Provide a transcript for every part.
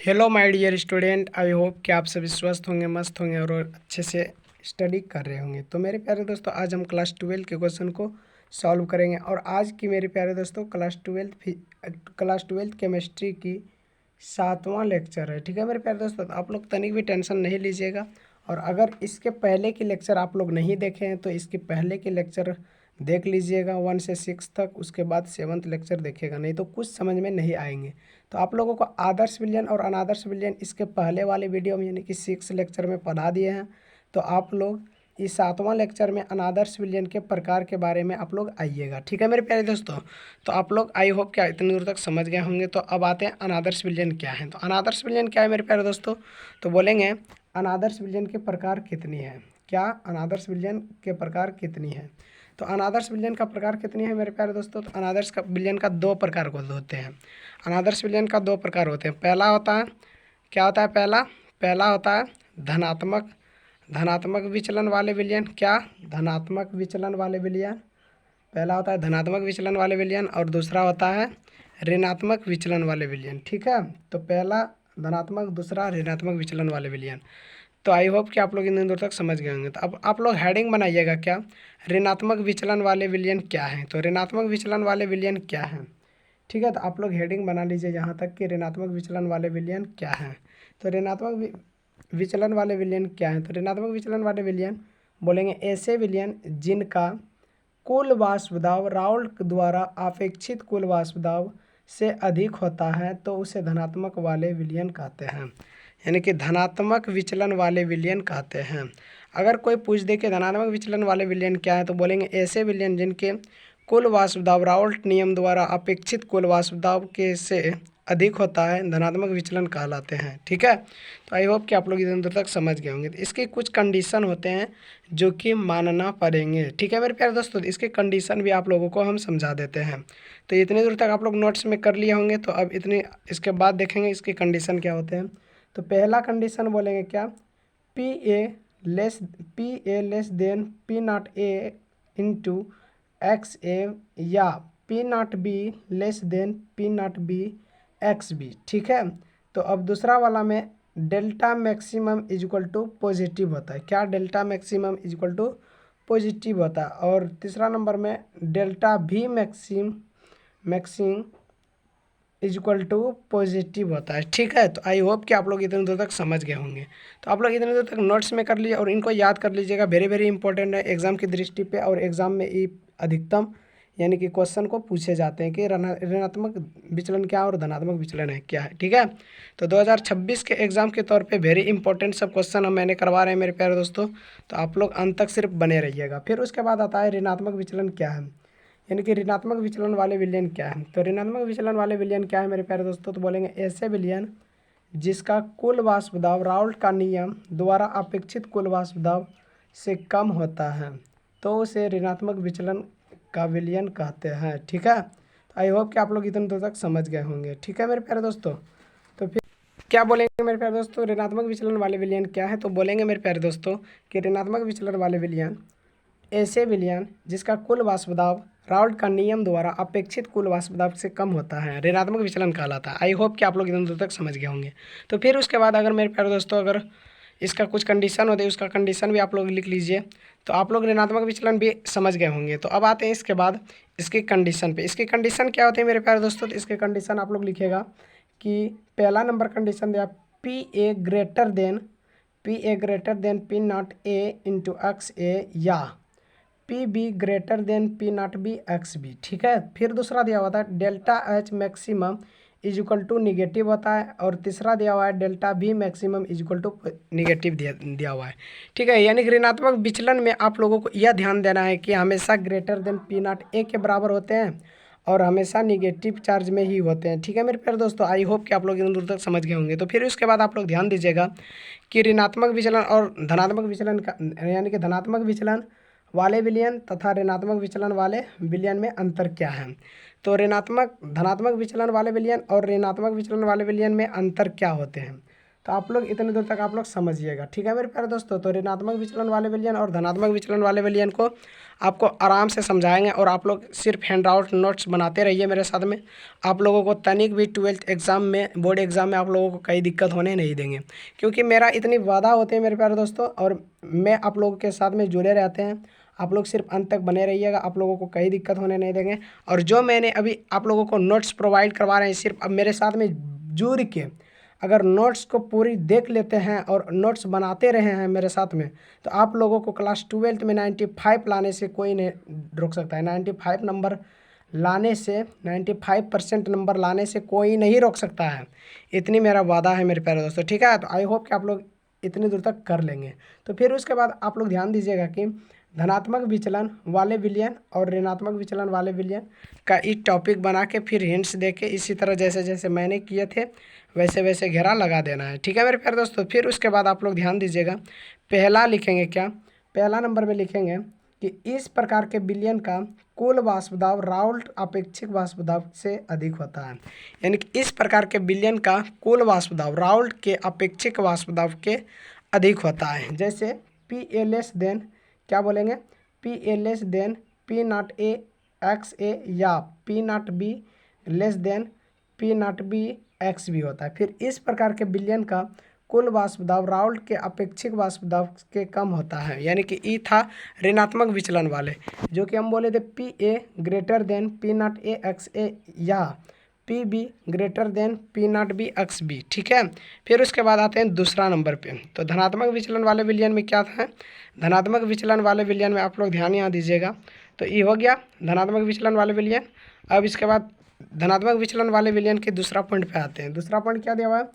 Hello my dear student, I hope कि आप सभी स्वस्थ होंगे, मस्त होंगे और अच्छे से स्टडी कर रहे होंगे। तो मेरे प्यारे दोस्तों, आज हम क्लास 12 के क्वेश्चन को सॉल्व करेंगे। और आज की मेरे प्यारे दोस्तों क्लास ट्वेल्थ केमिस्ट्री की 7वां लेक्चर है। ठीक है मेरे प्यारे दोस्तों, तो आप लोग तनिक भी टेंशन नहीं लीजिएगा। और अगर इसके पहले के लेक्चर आप लोग नहीं देखे हैं तो इसके पहले के लेक्चर देख लीजिएगा 1 से 6 तक। उसके बाद 7th लेक्चर देखेगा, नहीं तो कुछ समझ में नहीं आएंगे। तो आप लोगों को आदर्श विलयन और अनादर्श विलयन इसके पहले वाले वीडियो में यानी कि 6 लेक्चर में पढ़ा दिए हैं। तो आप लोग इस 7वां लेक्चर में अनादर्श विलयन के प्रकार के बारे में आप लोग आइएगा। ठीक है मेरे प्यारे दोस्तों, तो आप लोग आई होप क्या इतनी दूर तक समझ गए होंगे। तो अब आते हैं अनादर्श विलयन क्या है। तो अनादर्श विलयन क्या है मेरे प्यारे दोस्तों, तो बोलेंगे अनादर्श विलयन के प्रकार कितनी है। क्या अनादर्श विलयन के प्रकार कितनी है। तो अनादर्श विलयन का प्रकार कितनी है मेरे प्यारे दोस्तों, तो अनादर्श का विलयन का 2 प्रकार होते हैं। अनादर्श विलयन का 2 प्रकार होते हैं। पहला होता है, क्या होता है पहला होता है धनात्मक विचलन वाले विलयन। क्या धनात्मक विचलन वाले विलयन, पहला होता है धनात्मक विचलन वाले विलयन और दूसरा होता है ऋणात्मक विचलन वाले विलयन। ठीक है, तो पहला धनात्मक, दूसरा ऋणात्मक विचलन वाले विलयन। तो आई होप कि आप लोग इन दूर तक समझ गए होंगे। तो अब आप लोग हेडिंग बनाइएगा, क्या ऋणात्मक विचलन वाले विलयन क्या है। तो ऋणात्मक विचलन वाले विलयन क्या है। ठीक है, तो आप लोग हेडिंग बना लीजिए यहाँ तक कि ऋणात्मक विचलन वाले विलयन क्या है। तो ऋणात्मक विचलन वाले विलयन क्या है। तो ऋणात्मक विचलन वाले विलयन बोलेंगे ऐसे विलयन जिनका कुल वाष्प दाब राउल्ट द्वारा अपेक्षित कुल वाष्प दाब से अधिक होता है तो उसे धनात्मक वाले विलयन कहते हैं, यानी कि धनात्मक विचलन वाले विलयन कहते हैं। अगर कोई पूछ दे कि धनात्मक विचलन वाले विलयन क्या है, तो बोलेंगे ऐसे विलयन जिनके कुल वाष्प दाब राउल्ट नियम द्वारा अपेक्षित कुल वाष्प दाब के से अधिक होता है धनात्मक विचलन कहलाते हैं। ठीक है, तो आई होप कि आप लोग इधर दूर तक समझ गए होंगे। तो इसके कुछ कंडीशन होते हैं जो कि मानना पड़ेंगे। ठीक है मेरे प्यारे दोस्तों, तो इसके कंडीशन भी आप लोगों को हम समझा देते हैं। तो इतने दूर तक आप लोग नोट्स में कर लिए होंगे। तो अब इसके बाद देखेंगे इसके कंडीशन क्या होते हैं। तो पहला कंडीशन बोलेंगे क्या, P A less than P naught A into X A या P naught B less than P naught B X B. ठीक है, तो अब दूसरा वाला में delta maximum is equal to positive होता है। क्या delta maximum is equal to positive होता है। और तीसरा नंबर में डेल्टा भी maximum is equal to positive होता है। ठीक है, तो आई होप कि आप लोग इतने दूर तक समझ गए होंगे। तो आप लोग इतने दूर तक नोट्स में कर लीजिए और इनको याद कर लीजिएगा। वेरी वेरी इंपॉर्टेंट है एग्जाम की दृष्टि पे। और एग्जाम में ये अधिकतम यानी कि क्वेश्चन को पूछे जाते हैं कि ऋणात्मक विचलन क्या और धनात्मक विचलन है क्या है। ठीक है, तो 2026 के एग्जाम के तौर पे वेरी इंपॉर्टेंट सब क्वेश्चन हम मैंने करवा रहे हैं मेरे प्यारे दोस्तों। तो आप लोग अंत तक सिर्फ बने रहिएगा। फिर उसके बाद आता है ऋणात्मक विचलन क्या है, यानी कि ऋणात्मक विचलन वाले विलयन क्या है। तो ऋणात्मक विचलन वाले विलयन क्या है मेरे प्यारे दोस्तों, तो बोलेंगे ऐसे विलयन जिसका कुल वाष्प दाब राउल्ट का नियम द्वारा अपेक्षित कुल वाष्प दाब से कम होता है तो उसे ऋणात्मक विचलन का विलयन कहते हैं। ठीक है, तो आई होप कि आप लोग इतने दूर तक समझ गए होंगे। ठीक है मेरे प्यारे दोस्तों, तो फिर क्या बोलेंगे मेरे प्यारे दोस्तों, ऋणात्मक विचलन वाले विलयन क्या है। तो बोलेंगे मेरे प्यारे दोस्तों कि ऋणात्मक विचलन वाले विलयन ऐसे विलयन जिसका कुल वाष्प दाब राउल्ट का नियम द्वारा अपेक्षित कुल वाष्प दाब से कम होता है ऋणात्मक विचलन कहलाता है। आई होप कि आप लोग इतने दूर तक समझ गए होंगे। तो फिर उसके बाद अगर मेरे प्यारे दोस्तों अगर इसका कुछ कंडीशन होते हैं उसका कंडीशन भी आप लोग लिख लीजिए। तो आप लोग ऋणात्मक विचलन भी समझ गए होंगे। तो अब आते हैं इसके बाद इसके कंडीशन पे। इसके कंडीशन क्या होते हैं मेरे प्यारे दोस्तों, तो इसके कंडीशन आप लोग लिखेगा कि पहला नंबर कंडीशन दिया P A greater than P naught A into X A या P B greater than P naught B X B. ठीक है, फिर दूसरा दिया हुआ था delta H maximum is equal to negative होता है। और तीसरा दिया हुआ है डेल्टा भी maximum is equal to negative दिया हुआ है। ठीक है, यानी कि ऋणात्मक विचलन में आप लोगों को यह ध्यान देना है कि हमेशा ग्रेटर देन पी नॉट ए के बराबर होते हैं और हमेशा निगेटिव चार्ज में ही होते हैं। ठीक है मेरे प्यारे दोस्तों, आई होप कि आप लोग इन दूर तक समझ गए होंगे। तो फिर उसके बाद आप लोग ध्यान दीजिएगा कि ऋणात्मक विचलन और धनात्मक विचलन का यानी कि धनात्मक विचलन वाले विलयन तथा ऋणात्मक विचलन वाले विलयन में अंतर क्या है। तो धनात्मक विचलन वाले विलयन और ऋणात्मक विचलन वाले विलयन में अंतर क्या होते हैं। तो आप लोग इतने दूर तक आप लोग समझिएगा, ठीक है मेरे प्यारे दोस्तों। तो ऋणात्मक विचलन वाले विलयन और धनात्मक विचलन वाले विलयन को आपको आराम से समझाएंगे, और आप लोग सिर्फ हैंड आउट नोट्स बनाते रहिए मेरे साथ में। आप लोगों को तनिक भी 12th एग्ज़ाम में, बोर्ड एग्ज़ाम में आप लोगों को कई दिक्कत होने नहीं देंगे, क्योंकि मेरा इतनी वादा होते हैं मेरे प्यारे दोस्तों, और मैं आप लोगों के साथ में जुड़े रहते हैं। आप लोग सिर्फ अंत तक बने रहिएगा, आप लोगों को कई दिक्कत होने नहीं देंगे। और जो मैंने अभी आप लोगों को नोट्स प्रोवाइड करवा रहे हैं, सिर्फ अब मेरे साथ में जुड़ के अगर नोट्स को पूरी देख लेते हैं और नोट्स बनाते रहे हैं मेरे साथ में, तो आप लोगों को क्लास 12th में 95 लाने से कोई नहीं रोक सकता है। 95 नंबर लाने से, 95% नंबर लाने से कोई नहीं रोक सकता है। इतनी मेरा वादा है मेरे प्यारे दोस्तों, ठीक है। तो आई होप कि आप लोग इतनी दूर तक कर लेंगे। तो फिर उसके बाद आप लोग ध्यान दीजिएगा कि धनात्मक विचलन वाले विलयन और ऋणात्मक विचलन वाले विलयन का एक टॉपिक बना के फिर हिंट्स दे के इसी तरह जैसे जैसे मैंने किए थे वैसे वैसे घेरा लगा देना है, ठीक है मेरे प्यारे दोस्तों। फिर उसके बाद आप लोग ध्यान दीजिएगा, पहला लिखेंगे क्या, पहला नंबर में लिखेंगे कि इस प्रकार के विलयन का कुल वाष्प दाब राउल्ट अपेक्षिक वाष्प दाब से अधिक होता है। यानी कि इस प्रकार के विलयन का कुल वाष्प दाब राउल्ट के अपेक्षिक वाष्प दाब के अधिक होता है। जैसे पी ए लेस देन, क्या बोलेंगे, P A less than P naught A X A, या P naught B less than P naught B X B होता है। फिर इस प्रकार के विलयन का कुल वाष्प दाब राउल्ट के अपेक्षिक वाष्प दाब के कम होता है। यानी कि ई था ऋणात्मक विचलन वाले, जो कि हम बोले थे P A greater than P naught A X A, या P B greater than P naught B X B, ठीक है। फिर उसके बाद आते हैं दूसरा नंबर पे। तो धनात्मक विचलन वाले विलयन में क्या था, धनात्मक विचलन वाले विलयन में आप लोग ध्यान यहाँ दीजिएगा। तो ये हो गया धनात्मक विचलन वाले विलयन। अब इसके बाद धनात्मक विचलन वाले विलयन के दूसरा पॉइंट पे आते हैं। दूसरा पॉइंट क्या दिया हुआ है,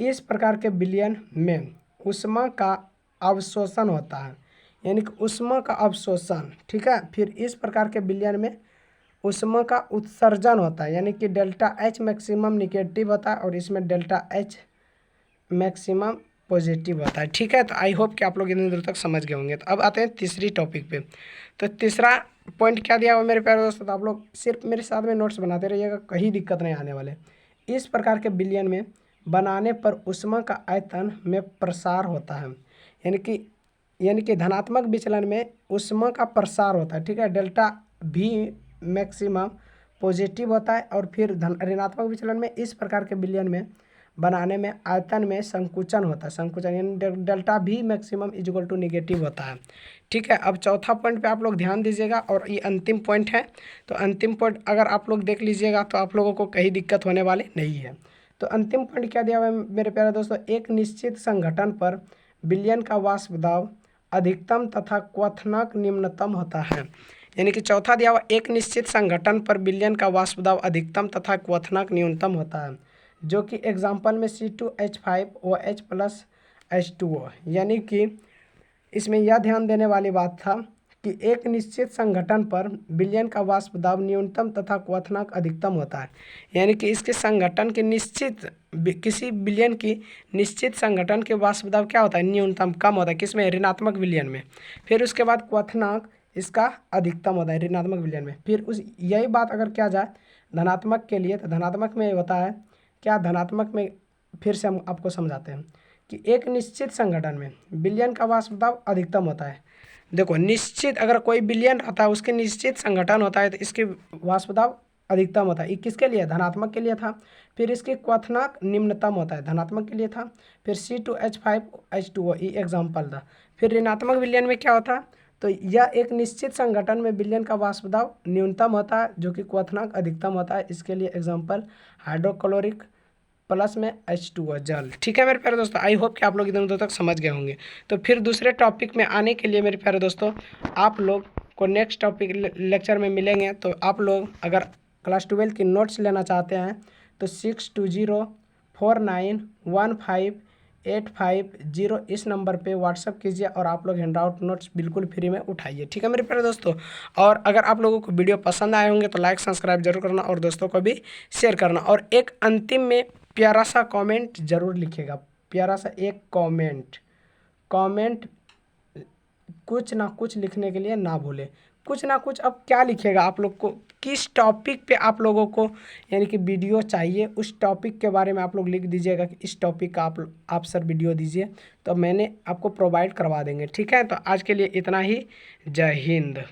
इस प्रकार के विलयन में ऊष्मा का अवशोषण होता है। यानी कि ऊष्मा का अवशोषण, ठीक है। फिर इस प्रकार के विलयन में ऊष्मा का उत्सर्जन होता है, यानी कि डेल्टा एच मैक्सिमम निगेटिव होता है और इसमें डेल्टा एच मैक्सिमम पॉजिटिव होता है, ठीक है। तो आई होप कि आप लोग इतनी दूर तक समझ गए होंगे। तो अब आते हैं तीसरी टॉपिक पे। तो तीसरा पॉइंट क्या दिया हुआ मेरे प्यारे दोस्तों, तो आप लोग सिर्फ मेरे साथ में नोट्स बनाते रहिएगा, कहीं दिक्कत नहीं आने वाले। इस प्रकार के विलयन में बनाने पर ऊष्मा का आयतन में प्रसार होता है। यानी कि धनात्मक विचलन में ऊष्मा का प्रसार होता है, ठीक है। डेल्टा भी मैक्सिमम पॉजिटिव होता है। और फिर ऋणात्मक विचलन में इस प्रकार के विलयन में बनाने में आयतन में संकुचन होता है, संकुचन यानी डेल्टा भी मैक्सिमम इक्वल टू निगेटिव होता है, ठीक है। अब चौथा पॉइंट पे आप लोग ध्यान दीजिएगा, और ये अंतिम पॉइंट है। तो अंतिम पॉइंट अगर आप लोग देख लीजिएगा तो आप लोगों को कहीं दिक्कत होने वाली नहीं है। तो अंतिम पॉइंट क्या दिया हुआ है मेरे प्यारे दोस्तों, एक निश्चित संगठन पर विलयन का वाष्प दाब अधिकतम तथा क्वथनांक निम्नतम होता है। यानी कि चौथा दिया हुआ, एक निश्चित संगठन पर विलयन का वाष्प दाब अधिकतम तथा क्वथनांक न्यूनतम होता है, जो कि एग्जाम्पल में C2H5OH प्लस H2O। यानी कि इसमें यह ध्यान देने वाली बात था कि एक निश्चित संगठन पर विलयन का वाष्प दाब न्यूनतम तथा क्वथनांक अधिकतम होता है। यानी कि इसके संगठन के निश्चित, किसी विलयन की निश्चित संगठन के वाष्प दाब क्या होता है, न्यूनतम, कम होता है, किसमें, ऋणात्मक विलयन में। फिर उसके बाद क्वथनांक इसका अधिकतम होता है ऋणात्मक विलयन में। फिर उस यही बात अगर किया जाए धनात्मक के लिए, तो धनात्मक में होता है क्या, धनात्मक में फिर से हम आपको समझाते हैं कि एक निश्चित संगठन में विलयन का वाष्प दाब अधिकतम होता है। देखो, निश्चित अगर कोई विलयन रहता है, उसके निश्चित संगठन होता है, तो इसके वाष्प दाब अधिकतम होता है। ये किसके लिए, धनात्मक के लिए था। फिर इसके क्वथनांक निम्नतम होता है, धनात्मक के लिए था। फिर C2H5H2O ये एग्जाम्पल था। फिर ऋणात्मक विलयन में क्या होता है, तो यह एक निश्चित संगठन में विलयन का वाष्प दाब न्यूनतम होता है, जो कि क्वथनांक अधिकतम होता है। इसके लिए एग्जाम्पल हाइड्रोक्लोरिक प्लस में H2O जल, ठीक है मेरे प्यारे दोस्तों। आई होप कि आप लोग इधर उधर तक समझ गए होंगे। तो फिर दूसरे टॉपिक में आने के लिए मेरे प्यारे दोस्तों, आप लोग को नेक्स्ट टॉपिक लेक्चर में मिलेंगे। तो आप लोग अगर क्लास 12 की नोट्स लेना चाहते हैं तो 6204915850 इस नंबर पे व्हाट्सअप कीजिए, और आप लोग हैंड आउट नोट्स बिल्कुल फ्री में उठाइए, ठीक है मेरे प्यारे दोस्तों। और अगर आप लोगों को वीडियो पसंद आए होंगे तो लाइक सब्सक्राइब जरूर करना, और दोस्तों को भी शेयर करना। और एक अंतिम में प्यारा सा कमेंट जरूर लिखिएगा, प्यारा सा एक कमेंट कुछ ना कुछ लिखने के लिए ना भूले। कुछ ना कुछ अब क्या लिखेगा आप लोग को, किस टॉपिक पे आप लोगों को यानी कि वीडियो चाहिए, उस टॉपिक के बारे में आप लोग लिख दीजिएगा कि इस टॉपिक का आप सर वीडियो दीजिए, तो मैंने आपको प्रोवाइड करवा देंगे। ठीक है, तो आज के लिए इतना ही। जय हिंद।